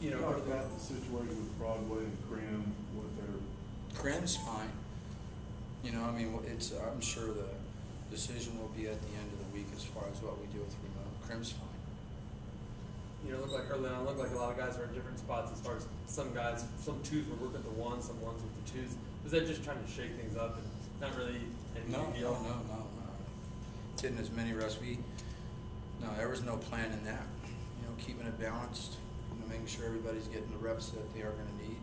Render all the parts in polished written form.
you know, Talk about the situation with Broadway and Crim, what their Crim's fine. You know, I mean, I'm sure the decision will be at the end of the week as far as what we do with remote. Crim's fine. you know, look like early on, looked like a lot of guys are in different spots as far as some guys, some twos were working the ones, some ones with the twos. Was that just trying to shake things up and not really any No. big deal? Getting as many reps. There was no plan in that. You know, keeping it balanced, making sure everybody's getting the reps that they are going to need.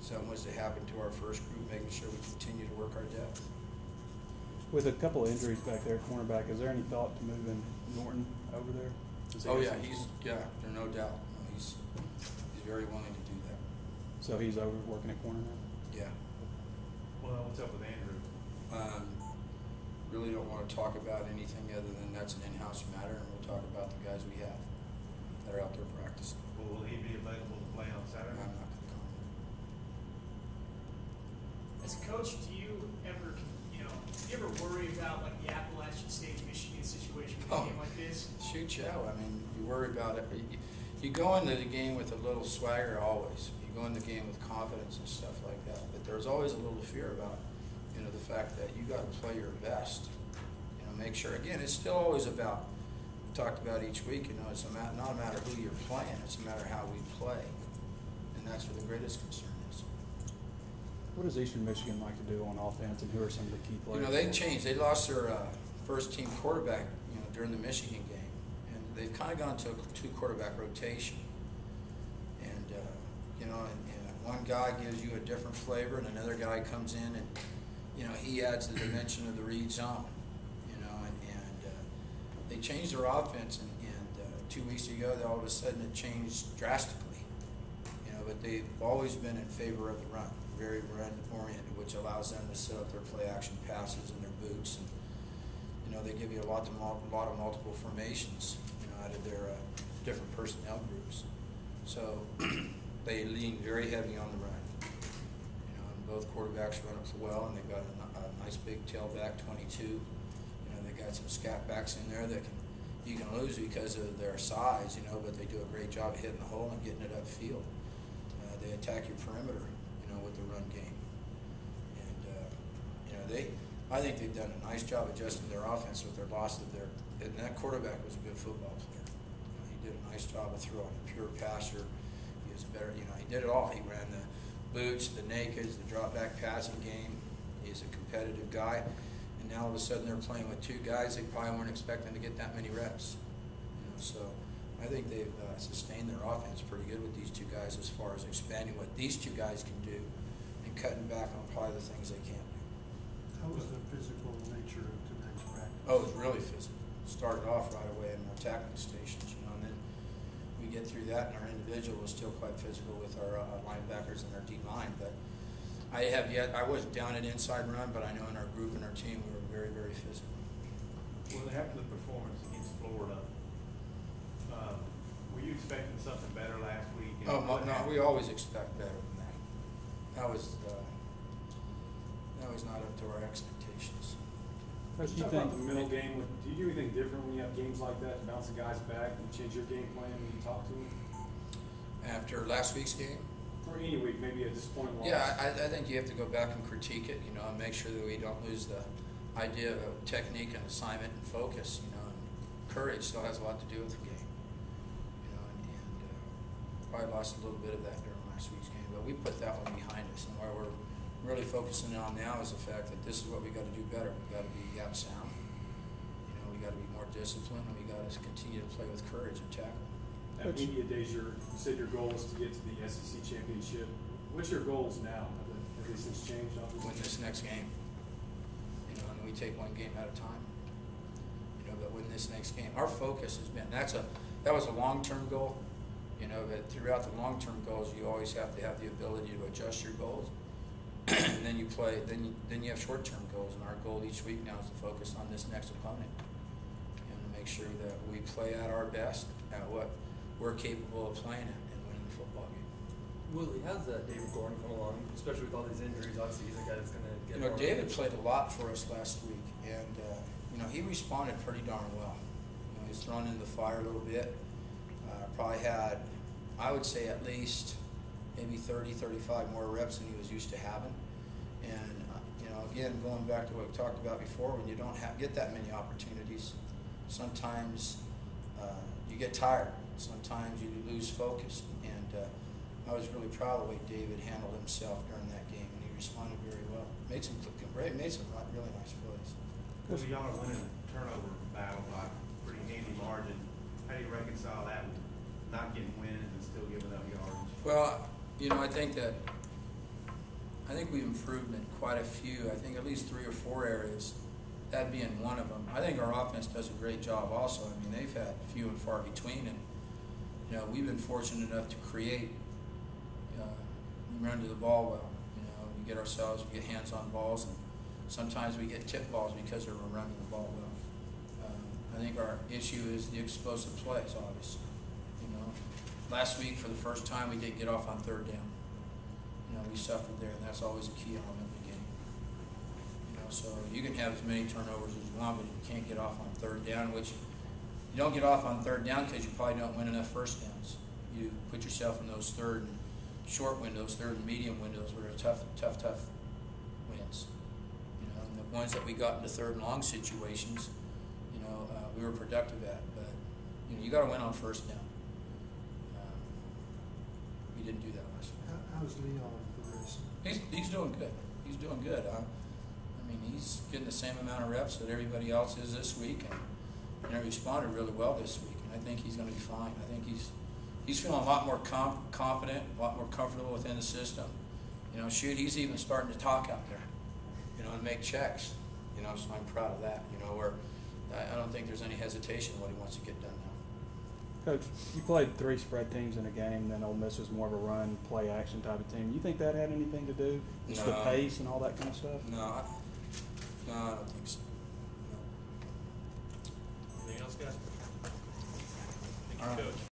Something was to happen to our first group, making sure we continue to work our depth. With a couple of injuries back there, cornerback, is there any thought to moving Norton over there? There's no doubt. He's very willing to do that. So he's over working at corner now? Yeah. Well, what's up with Andrew? Really don't want to talk about anything other than that's an in-house matter, and we'll talk about the guys we have that are out there practicing. Well, will he be available to play on Saturday? I'm not going to comment. As a coach, do you ever worry about like the Appalachian State Michigan situation with a game like this? Shoot, yeah. I mean, you worry about it. You go into the game with a little swagger always. You go into the game with confidence and stuff like that. But there's always a little fear about, the fact that you got to play your best. Make sure. Again, it's still always about. We talked about each week. It's not a matter who you're playing. It's a matter how we play, and that's where the greatest concern is. What does Eastern Michigan like to do on offense, and who are some of the key players? They changed. They lost their first team quarterback, during the Michigan game, and they've kind of gone to a two-quarterback rotation. And one guy gives you a different flavor, and another guy comes in and he adds the dimension of the read zone. And they changed their offense, and 2 weeks ago, all of a sudden it changed drastically. But they've always been in favor of the run, very run-oriented, which allows them to set up their play-action passes and their boots. And they give you a lot of multiple formations, out of their different personnel groups. So they lean very heavy on the run. And both quarterbacks run up well, and they've got a nice big tailback, 22. They got some scat backs in there that you can lose because of their size, but they do a great job of hitting the hole and getting it upfield. They attack your perimeter, with the run game. And, I think they've done a nice job adjusting their offense with their loss of and that quarterback was a good football player. He did a nice job of throwing a pure passer. He was better, he did it all. He ran the boots, the nakeds, the drop back passing game. He's a competitive guy. And now all of a sudden they're playing with two guys they probably weren't expecting to get that many reps. So I think they've sustained their offense pretty good with these two guys as far as expanding what these two guys can do and cutting back on probably the things they can't do. How was the physical nature of tonight's practice? Oh, it was really physical. Started off right away in our tackling stations, and then we get through that, and our individual was still quite physical with our linebackers and our D-line. But I wasn't down at inside run, but I know in our group and our team we were very, very physical. Well, after the performance against Florida, were you expecting something better last week? No, we always expect better than that. That was not up to our expectations. Coach, you talk about the middle game. Do you do anything different when you have games like that to bounce the guys back and change your game plan when you talk to them? After last week's game? Or any week, maybe a disappointing loss. Yeah, I think you have to go back and critique it, and make sure that we don't lose the idea of technique and assignment and focus, and courage still has a lot to do with the game. Probably lost a little bit of that during last week's game, but we put that one behind us, and where we're really focusing on now is the fact that this is what we got to do better. We got to be gap sound. We got to be more disciplined, and we got to continue to play with courage and tackle. At media days, you said your goal is to get to the SEC championship. What's your goals now? Have these things changed? Obviously? Win this next game. And we take one game at a time. But win this next game. Our focus has been that was a long-term goal. But throughout the long-term goals, you always have to have the ability to adjust your goals. And then you play. Then you have short-term goals, and our goal each week now is to focus on this next opponent and to make sure that we play at our best at what we're capable of playing at and winning the football game. Willie, how's David Gordon come along, especially with all these injuries? Obviously, he's a guy that's going to get. David played a lot for us last week, and he responded pretty darn well. He's thrown in the fire a little bit. Probably had, I would say at least maybe 30, 35 more reps than he was used to having. And, again, going back to what we talked about before, when you don't get that many opportunities, sometimes you get tired. Sometimes you lose focus. And I was really proud of the way David handled himself during that game, and he responded very well. Made some really nice plays. Well, y'all are winning the turnover battle by a pretty handy margin. How do you reconcile that with not getting wins and still giving up yardage? Well, I think we've improved in quite a few. I think at least 3 or 4 areas, that being one of them. I think our offense does a great job also. I mean, they've had few and far between, and we've been fortunate enough to create. We run to the ball well. We get hands-on balls, and sometimes we get tip balls because we're running the ball well. I think our issue is the explosive plays, obviously. Last week, for the first time, we didn't get off on 3rd down. We suffered there, and that's always a key element of the game. So you can have as many turnovers as you want, but if you can't get off on 3rd down, which you don't get off on 3rd down because you probably don't win enough first downs. You put yourself in those 3rd and short windows, 3rd and medium windows where tough wins. And the ones that we got into 3rd and long situations, we were productive at. But you got to win on 1st down. We didn't do that last week. How's Leon progressing? He's doing good. He's doing good. He's getting the same amount of reps that everybody else is this week, and he responded really well this week. And I think he's going to be fine. I think he's feeling a lot more confident, a lot more comfortable within the system. He's even starting to talk out there, and make checks. So I'm proud of that. Where I don't think there's any hesitation in what he wants to get done now. Coach, you played 3 spread teams in a game, then Ole Miss was more of a run, play action type of team. You think that had anything to do with the pace and all that kind of stuff? No, I don't think so. Anything else, guys? Thank you, All right. Coach.